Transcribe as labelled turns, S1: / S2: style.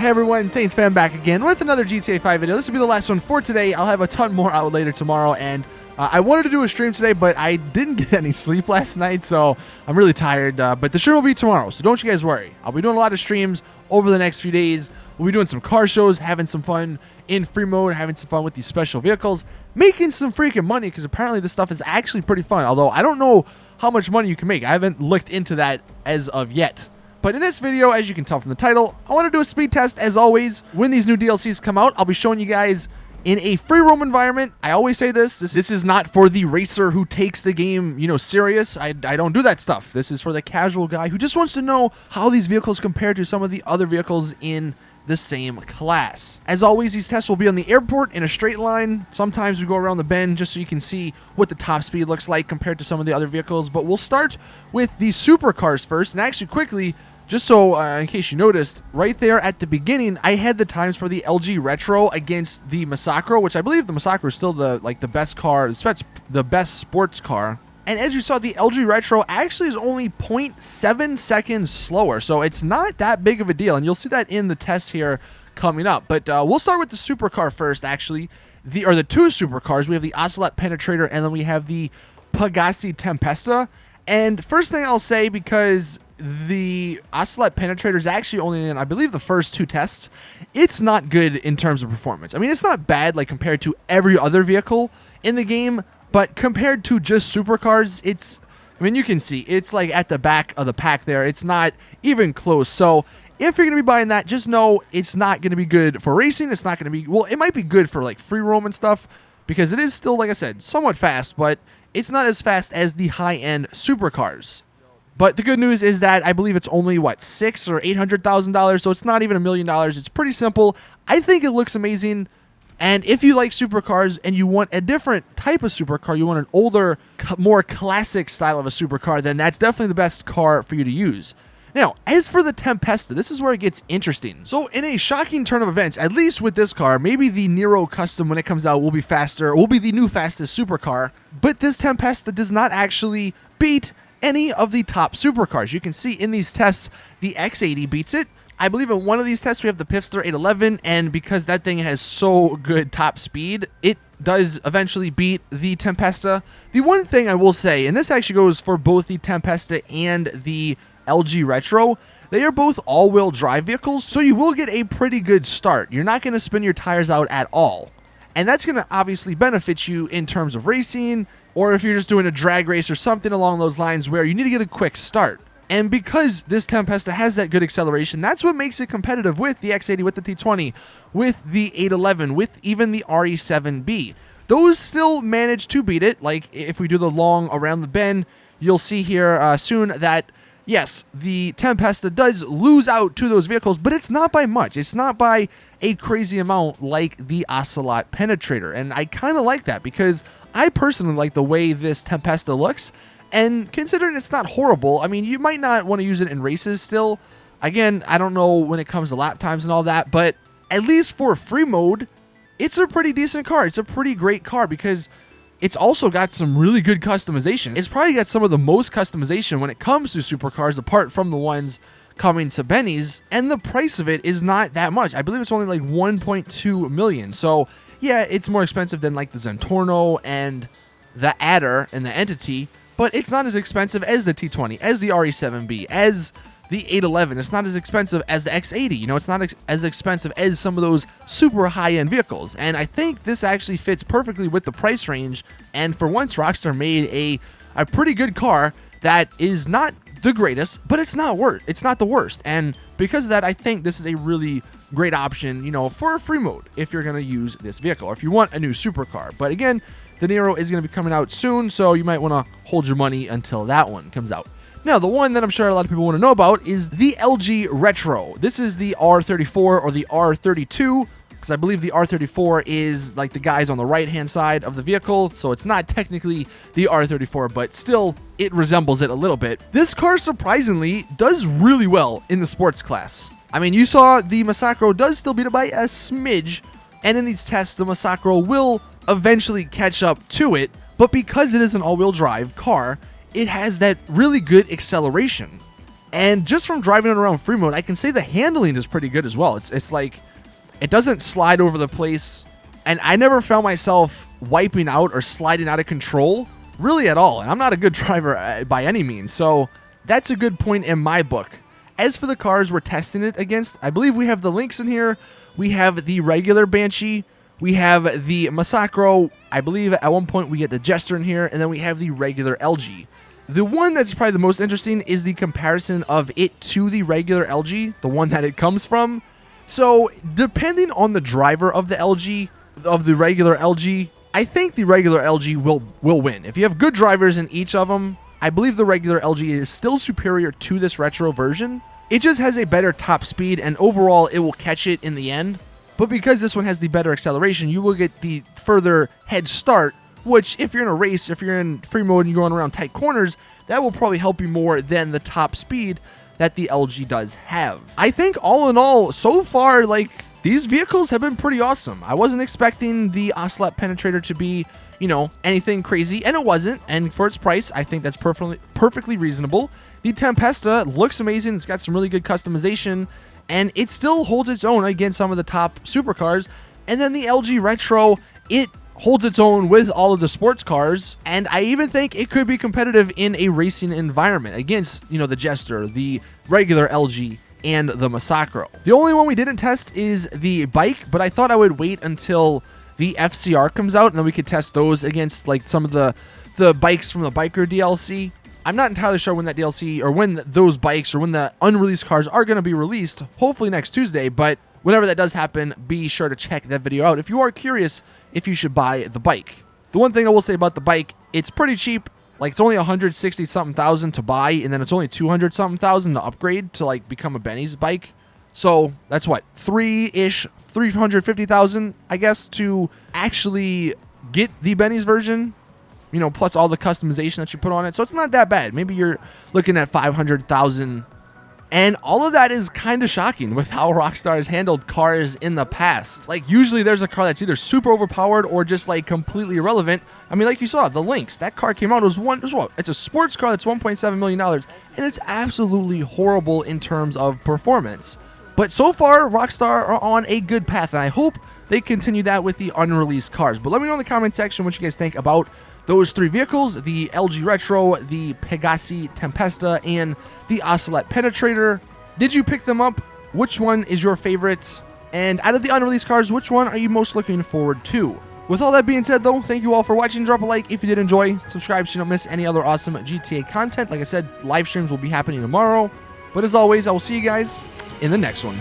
S1: Hey everyone, Saintsfan back again with another GTA 5 video. This will be the last one for today. I'll have a ton more out later tomorrow, and I wanted to do a stream today, but I didn't get any sleep last night, so I'm really tired. But the stream will be tomorrow, so don't you guys worry. I'll be doing a lot of streams over the next few days. We'll be doing some car shows, having some fun in free mode, having some fun with these special vehicles, making some freaking money, because apparently this stuff is actually pretty fun, although I don't know how much money you can make. I haven't looked into that as of yet. But in this video, as you can tell from the title, I want to do a speed test as always. When these new DLCs come out, I'll be showing you guys in a free roam environment. I always say this is not for the racer who takes the game, serious. I don't do that stuff. This is for the casual guy who just wants to know how these vehicles compare to some of the other vehicles in the same class. As always, these tests will be on the airport in a straight line. Sometimes we go around the bend just so you can see what the top speed looks like compared to some of the other vehicles. But we'll start with the supercars first. And actually quickly, just so in case you noticed, right there at the beginning, I had the times for the LG Retro against the Masacro, which I believe the Masacro is still the best car, the best sports car. And as you saw, the LG Retro actually is only 0.7 seconds slower, so it's not that big of a deal. And you'll see that in the test here coming up. But we'll start with the supercar first, actually. The two supercars. We have the Ocelot Penetrator, and then we have the Pagasi Tempesta. And first thing I'll say, because the Ocelot Penetrator is actually only in, I believe, the first two tests, it's not good in terms of performance. I mean, it's not bad like compared to every other vehicle in the game, but compared to just supercars, you can see it's like at the back of the pack there. It's not even close. So if you're going to be buying that, just know it's not going to be good for racing. It's not going to be, well, it might be good for like free roam and stuff, because it is still, like I said, somewhat fast, but it's not as fast as the high-end supercars. But the good news is that I believe it's only, $600,000 or $800,000, so it's not even $1 million. It's pretty simple. I think it looks amazing. And if you like supercars and you want a different type of supercar, you want an older, more classic style of a supercar, then that's definitely the best car for you to use. Now, as for the Tempesta, this is where it gets interesting. So in a shocking turn of events, at least with this car, maybe the Nero Custom when it comes out will be faster, will be the new fastest supercar, but this Tempesta does not actually beat any of the top supercars. You can see in these tests, the X80 beats it. I believe in one of these tests we have the Pipster 811, and because that thing has so good top speed, it does eventually beat the Tempesta. The one thing I will say, and this actually goes for both the Tempesta and the LG Retro, they are both all-wheel drive vehicles, so you will get a pretty good start. You're not going to spin your tires out at all. And that's going to obviously benefit you in terms of racing, or if you're just doing a drag race or something along those lines where you need to get a quick start. And because this Tempesta has that good acceleration, that's what makes it competitive with the X80, with the T20, with the 811, with even the RE7B. Those still manage to beat it. Like if we do the long around the bend, you'll see here soon that yes, the Tempesta does lose out to those vehicles, but it's not by much. It's not by a crazy amount like the Ocelot Penetrator. And I kind of like that, because I personally like the way this Tempesta looks. And considering it's not horrible, I mean, you might not want to use it in races still. Again, I don't know when it comes to lap times and all that, but at least for free mode, it's a pretty decent car. It's a pretty great car, because it's also got some really good customization. It's probably got some of the most customization when it comes to supercars, apart from the ones coming to Benny's, and the price of it is not that much. I believe it's only like 1.2 million. So yeah, it's more expensive than like the Zentorno and the Adder and the Entity, but it's not as expensive as the T20, as the RE7B, as the 811. It's not as expensive as the X80. It's not as expensive as some of those super high-end vehicles. And I think this actually fits perfectly with the price range. And for once, Rockstar made a pretty good car that is not the greatest, but it's not the worst. And because of that, I think this is a really great option, for a free mode if you're going to use this vehicle, or if you want a new supercar. But again, the Nero is going to be coming out soon, so you might want to hold your money until that one comes out. Now, the one that I'm sure a lot of people want to know about is the LG Retro. This is the R34 or the R32, because I believe the R34 is like the guys on the right-hand side of the vehicle, so it's not technically the R34, but still, it resembles it a little bit. This car, surprisingly, does really well in the sports class. I mean, you saw the Masacro does still beat it by a smidge, and in these tests, the Masacro will eventually catch up to it, but because it is an all-wheel drive car, it has that really good acceleration. And just from driving it around free mode, I can say the handling is pretty good as well. It's like, it doesn't slide over the place, and I never found myself wiping out or sliding out of control really at all. And I'm not a good driver by any means, so that's a good point in my book. As for the cars we're testing it against, I believe we have the Lynx in here. We have the regular Banshee. We have the Massacro. I believe at one point we get the Jester in here, and then we have the regular LG. The one that's probably the most interesting is the comparison of it to the regular LG, the one that it comes from. So depending on the driver of the LG, of the regular LG, I think the regular LG will win. If you have good drivers in each of them, I believe the regular LG is still superior to this retro version. It just has a better top speed, and overall it will catch it in the end. But because this one has the better acceleration, you will get the further head start, which if you're in a race, if you're in free mode and you're going around tight corners, that will probably help you more than the top speed that the LG does have. I think all in all, so far, like, these vehicles have been pretty awesome. I wasn't expecting the Ocelot Penetrator to be, you know, anything crazy, and it wasn't. And for its price, I think that's perfectly reasonable. The Tempesta looks amazing. It's got some really good customization, and it still holds its own against some of the top supercars. And then the LG Retro, it holds its own with all of the sports cars, and I even think it could be competitive in a racing environment against, you know, the Jester, the regular LG, and the Massacro. The only one we didn't test is the bike, but I thought I would wait until the FCR comes out, and then we could test those against like some of the bikes from the Biker DLC. I'm not entirely sure when that DLC, or when those bikes, or when the unreleased cars are going to be released, hopefully next Tuesday, but whenever that does happen, be sure to check that video out if you are curious if you should buy the bike. The one thing I will say about the bike, it's pretty cheap. Like, it's only 160 something thousand to buy, and then it's only 200 something thousand to upgrade to like become a Benny's bike. So that's what, 350,000, I guess, to actually get the Benny's version, you know, plus all the customization that you put on it. So it's not that bad. Maybe you're looking at 500,000. And all of that is kind of shocking with how Rockstar has handled cars in the past. Like, usually there's a car that's either super overpowered or just like completely irrelevant. I mean, like you saw, the Lynx, that car came out, it was what? It's a sports car that's $1.7 million, and it's absolutely horrible in terms of performance. But so far, Rockstar are on a good path, and I hope they continue that with the unreleased cars. But let me know in the comment section what you guys think about those three vehicles, the LG Retro, the Pegassi Tempesta, and the Ocelot Penetrator. Did you pick them up? Which one is your favorite? And out of the unreleased cars, which one are you most looking forward to? With all that being said, though, thank you all for watching. Drop a like if you did enjoy. Subscribe so you don't miss any other awesome GTA content. Like I said, live streams will be happening tomorrow. But as always, I will see you guys in the next one.